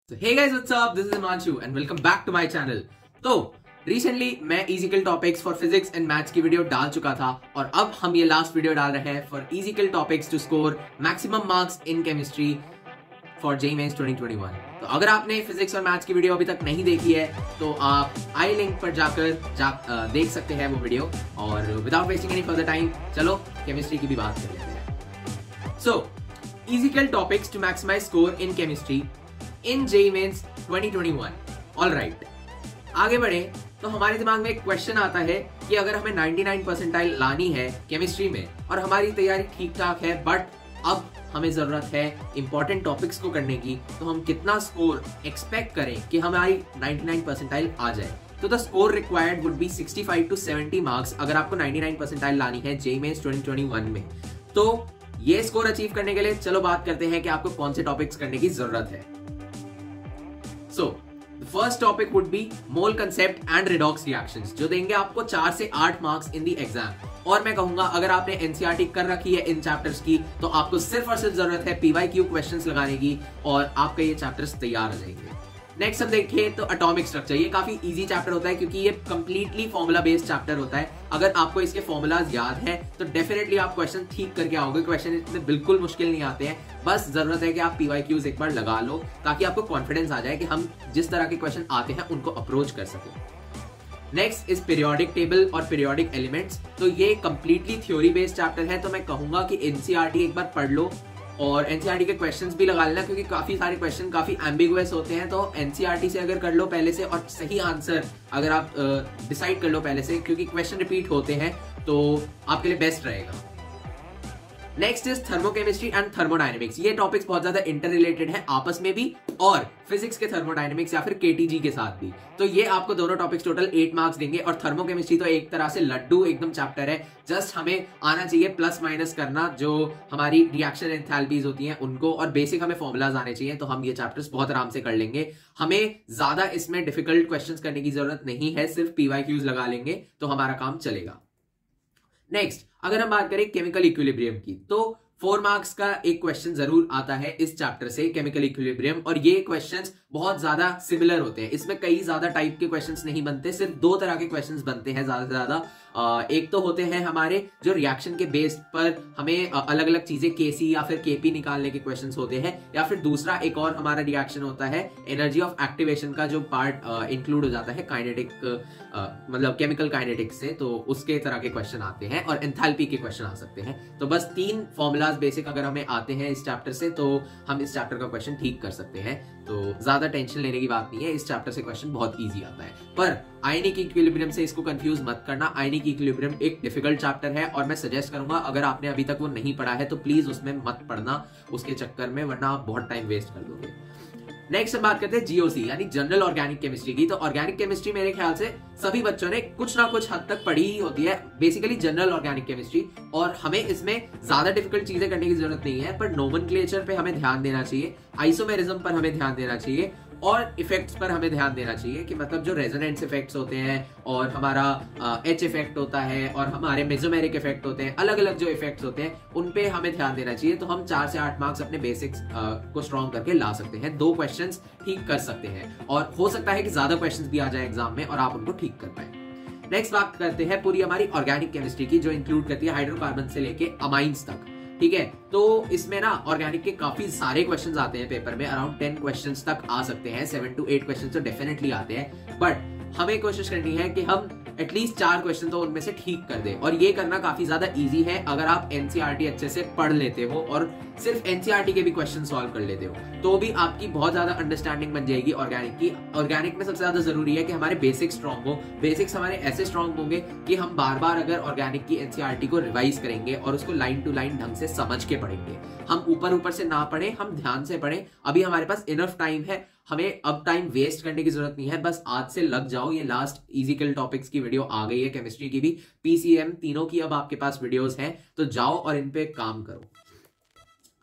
So hey guys, what's up? This is Himanshu and welcome back to my channel. तो recently मैं इजिकल topics for physics and maths की video डाल चुका था और अब हम ये लास्ट वीडियो डाल रहे हैं फॉर इजिकल topics to score maximum marks in chemistry for JEE mains 2021। तो अगर आपने फिजिक्स और मैथ्स की वीडियो अभी तक नहीं देखी है तो आप आई लिंक पर जाकर देख सकते हैं वो वीडियो। और without wasting any further time चलो केमिस्ट्री की भी बात कर लेते हैं। सो इजिकल topics to maximize score in chemistry in JEE mains 2021। Alright, आगे बढ़े तो हमारे दिमाग में एक क्वेश्चन आता है कि अगर हमें 99 परसेंटाइल लानी है केमिस्ट्री में और हमारी तैयारी ठीक ठाक है बट अब हमें जरूरत है इंपॉर्टेंट टॉपिक्स को करने की, तो हम कितना स्कोर एक्सपेक्ट करें कि हमारी 99 परसेंटाइल आ जाए। तो the score required would be 65 to 70 marks अगर आपको 99 परसेंटाइल लानी है जेईई मेंस 2021 में। तो ये स्कोर अचीव करने के लिए चलो बात करते हैं कि आपको कौन से टॉपिक्स करने की जरूरत है। So, the first topic would be mole concept and redox reactions, जो देंगे आपको 4 से 8 मार्क्स इन दी एग्जाम। और मैं कहूंगा अगर आपने एनसीईआरटी कर रखी है इन चैप्टर्स की तो आपको सिर्फ और सिर्फ जरूरत है पीवाईक्यू क्वेश्चंस लगाने की और आपके ये चैप्टर्स तैयार हो जाएंगे। नेक्स्ट हम देखें तो एटॉमिक स्ट्रक्चर, ये काफी इजी चैप्टर होता है क्योंकि ये कंप्लीटली फॉर्मूला बेस्ड चैप्टर होता है। अगर आपको इसके फॉर्मूलाज याद है तो डेफिनेटली आप क्वेश्चन ठीक करके आओगे। क्वेश्चन इसमें बिल्कुल मुश्किल नहीं आते हैं, बस जरूरत है कि आप पीवाईक्यूज एक बार लगा लो ताकि आपको कॉन्फिडेंस आ जाए कि हम जिस तरह के क्वेश्चन आते हैं उनको अप्रोच कर सकें। नेक्स्ट इज पीरियोडिक टेबल और पीरियोडिक एलिमेंट्स। तो ये कंप्लीटली थ्योरी बेस्ड चैप्टर है, तो मैं कहूंगा कि एनसीईआरटी एक बार पढ़ लो और एनसीईआरटी के क्वेश्चंस भी लगा लेना क्योंकि काफी सारे क्वेश्चन काफी एम्बिगुअस होते हैं। तो एनसीईआरटी से अगर कर लो पहले से और सही आंसर अगर आप डिसाइड कर लो पहले से, क्योंकि क्वेश्चन रिपीट होते हैं तो आपके लिए बेस्ट रहेगा। Next is thermochemistry and thermodynamics. ये टॉपिक्स बहुत ज्यादा इंटर रिलेटेड है आपस में भी और फिजिक्स के थर्मोडायनेमिक्स या फिर केटीजी के साथ भी। तो ये आपको दोनों टॉपिक्स टोटल 8 मार्क्स देंगे। और थर्मोकेमिस्ट्री तो एक तरह से लड्डू एकदम चैप्टर है, जस्ट हमें आना चाहिए प्लस माइनस करना जो हमारी रिएक्शन एंथैल्पीज होती हैं उनको, और बेसिक हमें फॉर्मूलाज आने चाहिए। तो हम ये चैप्टर्स बहुत आराम से कर लेंगे, हमें ज्यादा इसमें डिफिकल्ट क्वेश्चंस करने की जरूरत नहीं है, सिर्फ पीवाईक्यूज लगा लेंगे तो हमारा काम चलेगा। नेक्स्ट अगर हम बात करें केमिकल इक्विलिब्रियम की तो 4 मार्क्स का एक क्वेश्चन जरूर आता है इस चैप्टर से, केमिकल इक्विलिब्रियम। और ये क्वेश्चंस बहुत ज्यादा सिमिलर होते हैं, इसमें कई ज्यादा टाइप के क्वेश्चंस नहीं बनते, सिर्फ 2 तरह के क्वेश्चंस बनते हैं ज्यादा से ज्यादा। एक तो होते हैं हमारे जो रिएक्शन के बेस पर हमें अलग अलग चीजें केसी या फिर केपी निकालने के क्वेश्चंस होते हैं, या फिर दूसरा एक और हमारा रिएक्शन होता है एनर्जी ऑफ एक्टिवेशन का जो पार्ट इंक्लूड हो जाता है काइनेटिक मतलब केमिकल काइनेटिक से, तो उसके तरह के क्वेश्चन आते हैं और एंथैल्पी के क्वेश्चन आ सकते हैं। तो बस 3 फॉर्मूलाज बेसिक अगर हमें आते हैं इस चैप्टर से तो हम इस चैप्टर का क्वेश्चन ठीक कर सकते हैं। तो ज्यादा टेंशन लेने की बात नहीं है, इस चैप्टर से क्वेश्चन बहुत इजी आता है। पर आयनिक इक्विलिब्रियम से इसको कंफ्यूज मत करना, आयनिक इक्विलिब्रियम एक डिफिकल्ट चैप्टर है और मैं सजेस्ट करूंगा अगर आपने अभी तक वो नहीं पढ़ा है तो प्लीज उसमें मत पढ़ना उसके चक्कर में, वरना आप बहुत टाइम वेस्ट कर दोगे। नेक्स्ट हम बात करते हैं जीओसी यानी जनरल ऑर्गेनिक केमिस्ट्री की। तो ऑर्गेनिक केमिस्ट्री मेरे ख्याल से सभी बच्चों ने कुछ ना कुछ हद तक पढ़ी ही होती है, बेसिकली जनरल ऑर्गेनिक केमिस्ट्री, और हमें इसमें ज्यादा डिफिकल्ट चीजें करने की जरूरत नहीं है। पर नोमेनक्लेचर पे हमें ध्यान देना चाहिए, आइसोमेरिज्म पर हमें ध्यान देना चाहिए और इफेक्ट्स पर हमें ध्यान देना चाहिए कि मतलब जो रेजोनेंस इफेक्ट्स होते हैं और हमारा एच इफेक्ट होता है और हमारे मेसोमेरिक इफेक्ट होते हैं, अलग अलग जो इफेक्ट्स होते हैं उन पे हमें ध्यान देना चाहिए। तो हम 4 से 8 मार्क्स अपने बेसिक्स को स्ट्रॉन्ग करके ला सकते हैं, 2 क्वेश्चंस ठीक कर सकते हैं और हो सकता है कि ज्यादा क्वेश्चंस भी आ जाए एग्जाम में और आप उनको ठीक कर पाए। नेक्स्ट बात करते हैं पूरी हमारी ऑर्गेनिक केमिस्ट्री की जो इंक्लूड करती है हाइड्रोकार्बन से लेके अमाइंस तक। ठीक है, तो इसमें ना ऑर्गेनिक के काफी सारे क्वेश्चंस आते हैं पेपर में, अराउंड 10 क्वेश्चंस तक आ सकते हैं, 7 to 8 क्वेश्चंस तो डेफिनेटली आते हैं। बट हमें कोशिश करनी है कि हम एटलीस्ट 4 क्वेश्चन तो उनमें से ठीक कर दे, और ये करना काफी ज्यादा इजी है अगर आप एनसीईआरटी अच्छे से पढ़ लेते हो और सिर्फ एनसीईआरटी के भी क्वेश्चन सॉल्व कर लेते हो तो भी आपकी बहुत ज्यादा अंडरस्टैंडिंग बन जाएगी ऑर्गेनिक की। ऑर्गेनिक में सबसे ज्यादा जरूरी है कि हमारे बेसिक्स स्ट्रॉन्ग हो, बेसिक्स हमारे ऐसे स्ट्रॉन्ग होंगे कि हम बार बार अगर ऑर्गेनिक की एनसीईआरटी को रिवाइज करेंगे और उसको लाइन टू लाइन ढंग से समझ के पढ़ेंगे। हम ऊपर ऊपर से ना पढ़े, हम ध्यान से पढ़े। अभी हमारे पास इनफ टाइम है, हमें अब टाइम वेस्ट करने की जरूरत नहीं है, बस आज से लग जाओ। ये लास्ट इजिकल टॉपिक्स की वीडियो आ गई है, केमिस्ट्री की भी, पीसीएम, तीनों की अब आपके पास वीडियोस हैं, तो जाओ और इन पे काम करो।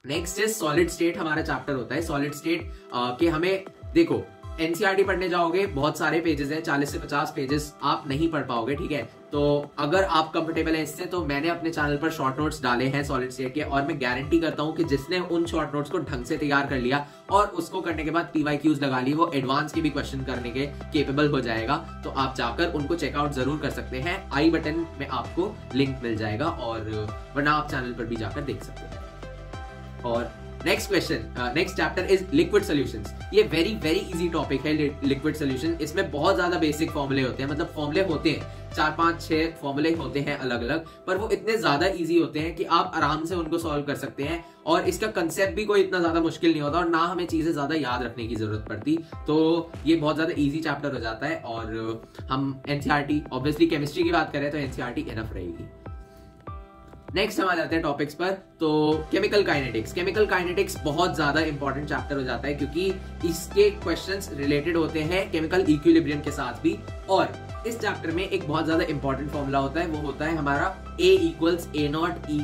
नेक्स्ट इज सॉलिड स्टेट, हमारा चैप्टर होता है सॉलिड स्टेट के। हमें देखो एनसीईआरटी पढ़ने जाओगे बहुत सारे पेजेस हैं, 40 से 50 पेजेस आप नहीं पढ़ पाओगे, ठीक है। तो अगर आप कंफर्टेबल हैं इससे, तो मैंने अपने चैनल पर शॉर्ट नोट्स डाले हैं सॉलिड स्टेट के, और मैं गारंटी करता हूं कि जिसने उन शॉर्ट नोट्स को ढंग से तैयार कर लिया और उसको करने के बाद पीवाईक्यूज लगा ली, वो एडवांस के भी क्वेश्चन करने के केपेबल हो जाएगा। तो आप जाकर उनको चेकआउट जरूर कर सकते हैं, आई बटन में आपको लिंक मिल जाएगा, और वरना आप चैनल पर भी जाकर देख सकते हैं। और next question, next chapter is liquid solutions. ये वेरी वेरी इजी टॉपिक है लिक्विड सॉल्यूशन। इसमें बहुत ज्यादा बेसिक फॉर्मूले होते हैं, मतलब फॉर्मूले होते हैं 4, 5, 6 फॉर्मूले होते हैं अलग अलग, पर वो इतने ज्यादा इजी होते हैं कि आप आराम से उनको सॉल्व कर सकते हैं, और इसका कंसेप्ट भी कोई इतना ज्यादा मुश्किल नहीं होता, और ना हमें चीजें ज्यादा याद रखने की जरूरत पड़ती। तो ये बहुत ज्यादा इजी चैप्टर हो जाता है, और हम एनसीईआरटी, ऑब्वियसली केमिस्ट्री की बात करें तो एनसीईआरटी इनफ रहेगी। नेक्स्ट हम आ जाते हैं टॉपिक्स पर। तो केमिकल काइनेटिक्स, केमिकल काइनेटिक्स बहुत ज्यादा इंपॉर्टेंट चैप्टर हो जाता है, क्योंकि इसके क्वेश्चंस रिलेटेड होते हैं केमिकल इक्विलिब्रियम के साथ भी। और इस चैप्टर में एक बहुत ज्यादा इंपॉर्टेंट फॉर्मूला होता है, वो होता है हमारा A = A0 e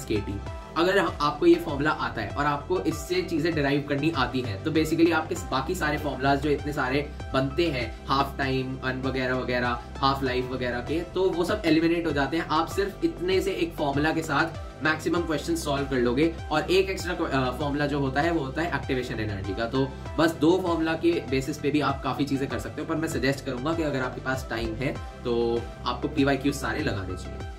(kT). अगर आपको ये फॉर्मूला आता है और आपको इससे चीजें डिराइव करनी आती हैं, तो बेसिकली आपके बाकी सारे फॉर्मूलाज जो इतने सारे बनते हैं, हाफ टाइम वगैरह वगैरह, हाफ लाइफ वगैरह के, तो वो सब एलिमिनेट हो जाते हैं। आप सिर्फ इतने से एक फॉर्मूला के साथ मैक्सिमम क्वेश्चन सॉल्व कर लोगे। और एक एक्स्ट्रा फॉर्मूला जो होता है वो होता है एक्टिवेशन एनर्जी का। तो बस 2 फॉर्मूला के बेसिस पे भी आप काफी चीजें कर सकते हो, पर मैं सजेस्ट करूंगा कि अगर आपके पास टाइम है तो आपको पीवाईक्यू सारे लगाने चाहिए।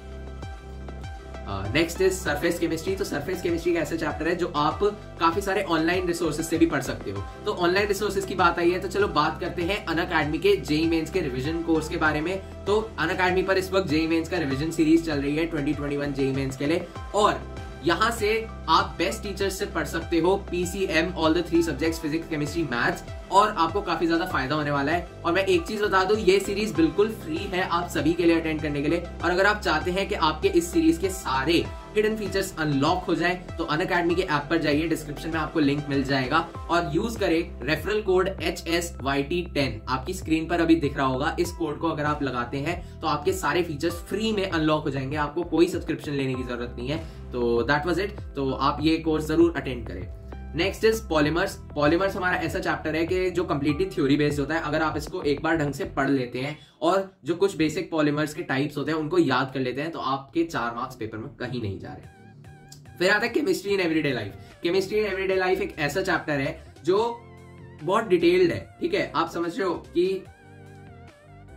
Next is surface chemistry. तो सरफेस केमिस्ट्री का ऐसा चैप्टर है जो आप काफी सारे ऑनलाइन रिसोर्सेज से भी पढ़ सकते हो। तो ऑनलाइन रिसोर्सेज की बात आई है, तो चलो बात करते हैं अनअकैडमी के जेईई मेंस के रिवीजन कोर्स के बारे में। तो अनअकैडमी पर इस वक्त जेईई मेंस का रिवीजन सीरीज चल रही है 2021 जेईई मेंस के लिए, और यहाँ से आप बेस्ट टीचर्स से पढ़ सकते हो PCM all the 3 subjects, physics, chemistry, maths, और आपको काफी ज्यादा फायदा होने वाला है। और मैं एक चीज बता दूं, ये सीरीज बिल्कुल फ्री है आप सभी के लिए अटेंड करने के लिए। और अगर आप चाहते हैं कि आपके इस सीरीज के सारे हिडन फीचर्स अनलॉक हो जाए, तो अनअकैडमी के ऐप पर जाइए, डिस्क्रिप्शन में आपको लिंक मिल जाएगा, और यूज करें रेफरल कोड HSYT10। आपकी स्क्रीन पर अभी दिख रहा होगा। इस कोड को अगर आप लगाते हैं तो आपके सारे फीचर्स फ्री में अनलॉक हो जाएंगे, आपको कोई सब्सक्रिप्शन लेने की जरूरत नहीं है। तो दैट वाज इट। तो आप ये कोर्स जरूर अटेंड करें। Next is polymers. पॉलीमर्स हमारा ऐसा चैप्टर है कि जो कंप्लीटली थ्योरी बेस्ड होता है। अगर आप इसको एक बार ढंग से पढ़ लेते हैं और जो कुछ बेसिक पॉलीमर्स के टाइप्स होते हैं उनको याद कर लेते हैं, तो आपके 4 मार्क्स पेपर में कहीं नहीं जा रहे। फिर आता है chemistry in everyday life. Chemistry in everyday life एक ऐसा चैप्टर है जो बहुत डिटेल्ड है, ठीक है। आप समझ रहे हो कि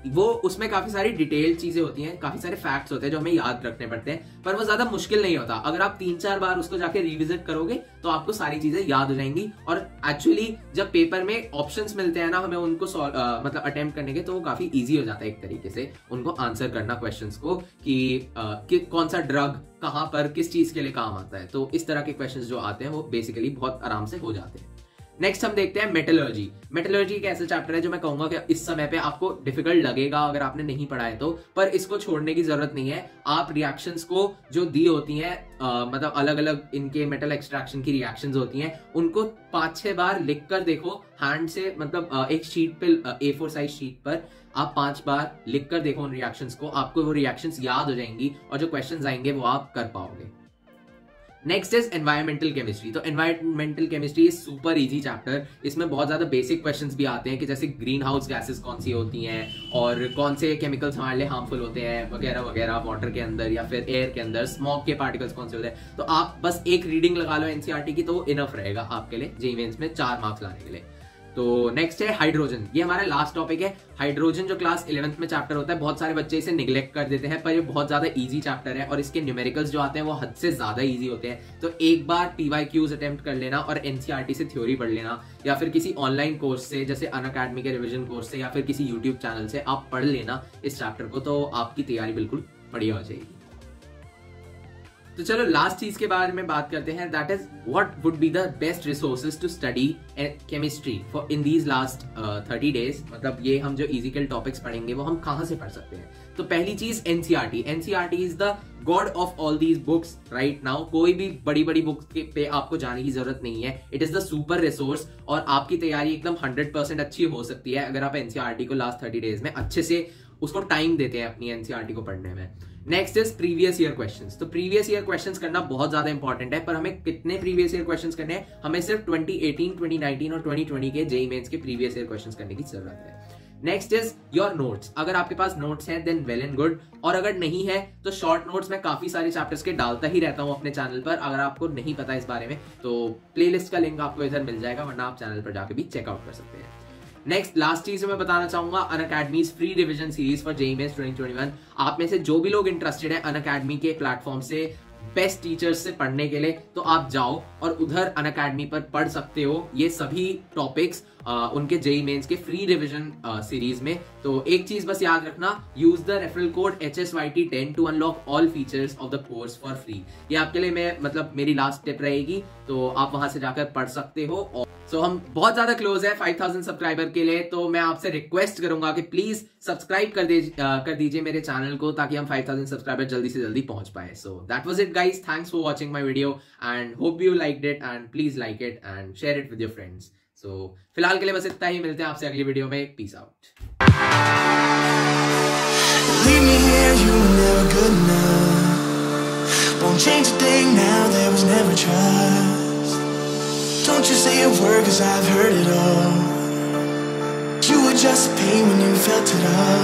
वो उसमें काफी सारी डिटेल चीजें होती हैं, काफी सारे फैक्ट्स होते हैं जो हमें याद रखने पड़ते हैं, पर वो ज्यादा मुश्किल नहीं होता। अगर आप 3-4 बार उसको जाके रिविजिट करोगे तो आपको सारी चीजें याद हो जाएंगी। और एक्चुअली जब पेपर में ऑप्शंस मिलते हैं ना हमें उनको मतलब अटेम्प्ट करने के, तो वो काफी इजी हो जाता है एक तरीके से उनको आंसर करना क्वेश्चंस को, कि कौन सा ड्रग कहां पर किस चीज के लिए काम आता है। तो इस तरह के क्वेश्चंस जो आते हैं वो बेसिकली बहुत आराम से हो जाते हैं। नेक्स्ट हम देखते हैं मेटलर्जी। मेटलर्जी एक ऐसा चैप्टर है जो मैं कहूंगा कि इस समय पे आपको डिफिकल्ट लगेगा अगर आपने नहीं पढ़ा है तो, पर इसको छोड़ने की जरूरत नहीं है। आप रिएक्शंस को जो दी होती हैं, मतलब अलग अलग इनके मेटल एक्सट्रैक्शन की रिएक्शंस होती हैं, उनको 5-6 बार लिख कर देखो हैंड से, मतलब एक शीट पे, A4 साइज शीट पर आप 5 बार लिख कर देखो उन रिएक्शंस को, आपको वो रिएक्शंस याद हो जाएंगी और जो क्वेश्चंस आएंगे वो आप कर पाओगे। Next is environmental chemistry. तो environmental chemistry is super easy chapter. इसमें बहुत ज्यादा बेसिक क्वेश्चंस भी आते हैं कि जैसे ग्रीन हाउस गैसेस कौन सी होती हैं और कौन से केमिकल्स हमारे लिए हार्मफुल होते हैं वगैरह वगैरह, वाटर के अंदर या फिर एयर के अंदर स्मोक के पार्टिकल्स कौन से होते हैं। तो आप बस एक रीडिंग लगा लो एनसीईआरटी की तो इनफ रहेगा आपके लिए जेईई मेंस में 4 मार्क्स लाने के लिए। तो नेक्स्ट है हाइड्रोजन। ये हमारा लास्ट टॉपिक है। हाइड्रोजन जो क्लास 11th में चैप्टर होता है, बहुत सारे बच्चे इसे निगलेक्ट कर देते हैं, पर ये बहुत ज्यादा इजी चैप्टर है और इसके न्यूमेरिकल्स जो आते हैं वो हद से ज्यादा इजी होते हैं। तो एक बार पीवाईक्यूज अटेम्प्ट कर लेना और एनसीईआरटी से थ्योरी पढ़ लेना, या फिर किसी ऑनलाइन कोर्स से जैसे अनअकैडमी के रिविजन कोर्स से या फिर किसी यूट्यूब चैनल से आप पढ़ लेना इस चैप्टर को, तो आपकी तैयारी बिल्कुल बढ़िया हो जाएगी। तो चलो लास्ट चीज के बारे में बात करते हैं, that is what would be the best resources to study chemistry for in these last 30 days. मतलब ये हम जो इजिकल टॉपिक्स पढ़ेंगे वो हम कहां से पढ़ सकते हैं। तो पहली चीज NCERT. NCERT is the God of all these books right now. कोई भी बड़ी बड़ी बुक्स पे आपको जाने की जरूरत नहीं है। It is the super resource और आपकी तैयारी एकदम 100% अच्छी हो सकती है अगर आप एनसीईआरटी को लास्ट 30 डेज में अच्छे से उसको टाइम देते हैं अपनी एनसीईआरटी को पढ़ने में। Next is previous year questions. तो प्रीवियस ईयर क्वेश्चंस करना बहुत ज्यादा इंपॉर्टेंट है, पर हमें कितने प्रीवियस ईयर क्वेश्चंस करने हैं? हमें सिर्फ 2018, 2019 और 2020 के जेईई मेंस के प्रीवियस ईयर क्वेश्चंस करने की जरूरत है। Next is your notes. अगर आपके पास नोट्स हैं देन वेल एंड गुड, और अगर नहीं है तो शॉर्ट नोट्स मैं काफी सारे चैप्टर्स के डालता ही रहता हूं अपने चैनल पर। अगर आपको नहीं पता इस बारे में तो प्लेलिस्ट का लिंक आपको इधर मिल जाएगा, वरना आप चैनल पर जाकर भी चेकआउट कर सकते हैं। नेक्स्ट लास्ट चीज मैं बताना चाहूंगा, Unacademy's free revision series for JEE mains 2021। आप में से जो भी लोग इंटरेस्टेड है अनअकैडमी के प्लेटफॉर्म से बेस्ट टीचर्स से पढ़ने के लिए, तो आप जाओ और उधर अनअकैडमी पर पढ़ सकते हो ये सभी टॉपिक्स उनके जेईई मेंस के फ्री रिवीजन सीरीज में। तो एक चीज बस याद रखना, use the referral code HSYT10 to unlock all features of the course for free. ये आपके लिए मेरी लास्ट टिप रहेगी, तो आप वहां से जाकर पढ़ सकते हो। और हम बहुत ज्यादा क्लोज है 5000 सब्सक्राइबर के लिए, तो मैं आपसे रिक्वेस्ट करूंगा कि प्लीज सब्सक्राइब कर दीजिए मेरे चैनल को, ताकि हम 5000 सब्सक्राइबर जल्दी से जल्दी पहुंच पाए। So that was it guys, thanks for watching my video and hope you liked it, and please like it and share it with your friends. So फिलहाल के लिए बस इतना ही, मिलते हैं आपसे अगली वीडियो में। Peace out. Leave me here, you were never good enough. Won't change a thing now, there was never trust. Don't you say a word, 'cause I've heard it all. You were just pain when you felt it all.